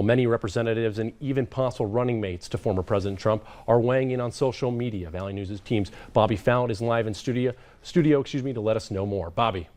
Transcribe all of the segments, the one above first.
Many representatives and even possible running mates to former President Trump are weighing in on social media. Valley News' team's Bobby Fallon is live in studio to let us know more. Bobby.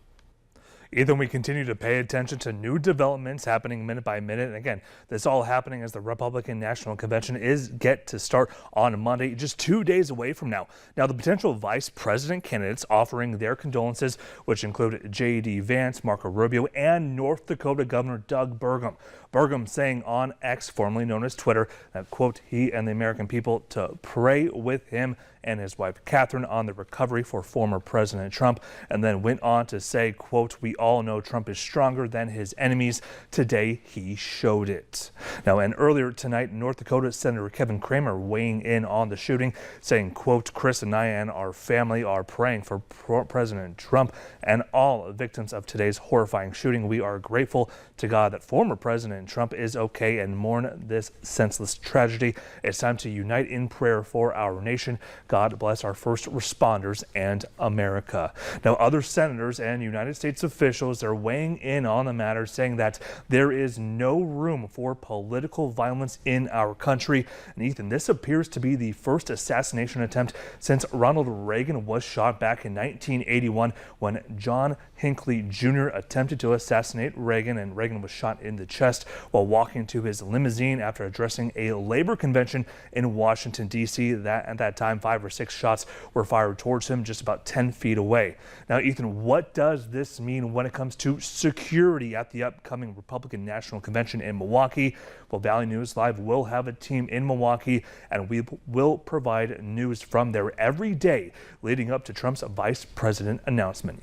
Ethan, we continue to pay attention to new developments happening minute by minute. And again, this all happening as the Republican National Convention is get to start on Monday, just 2 days away from now. Now, the potential vice president candidates offering their condolences, which include J.D. Vance, Marco Rubio, and North Dakota Governor Doug Burgum. Burgum saying on X, formerly known as Twitter, that, quote, he and the American people to pray with him and his wife Catherine on the recovery for former President Trump, and then went on to say, quote, we all know Trump is stronger than his enemies. Today he showed it. Now, and earlier tonight, North Dakota Senator Kevin Cramer weighing in on the shooting, saying, quote, Chris and I and our family are praying for President Trump and all victims of today's horrifying shooting. We are grateful to God that former President Trump is okay and mourn this senseless tragedy. It's time to unite in prayer for our nation. God bless our first responders and America. Now, other senators and United States officials are weighing in on the matter, saying that there is no room for political violence in our country. And Ethan, this appears to be the first assassination attempt since Ronald Reagan was shot back in 1981 when John Hinckley Jr. attempted to assassinate Reagan, and Reagan was shot in the chest while walking to his limousine after addressing a labor convention in Washington, D.C. At that time, 5 or 6 shots were fired towards him just about 10 feet away. Now, Ethan, what does this mean when it comes to security at the upcoming Republican National Convention in Milwaukee? Well, Valley News Live will have a team in Milwaukee, and we will provide news from there every day leading up to Trump's vice president announcement.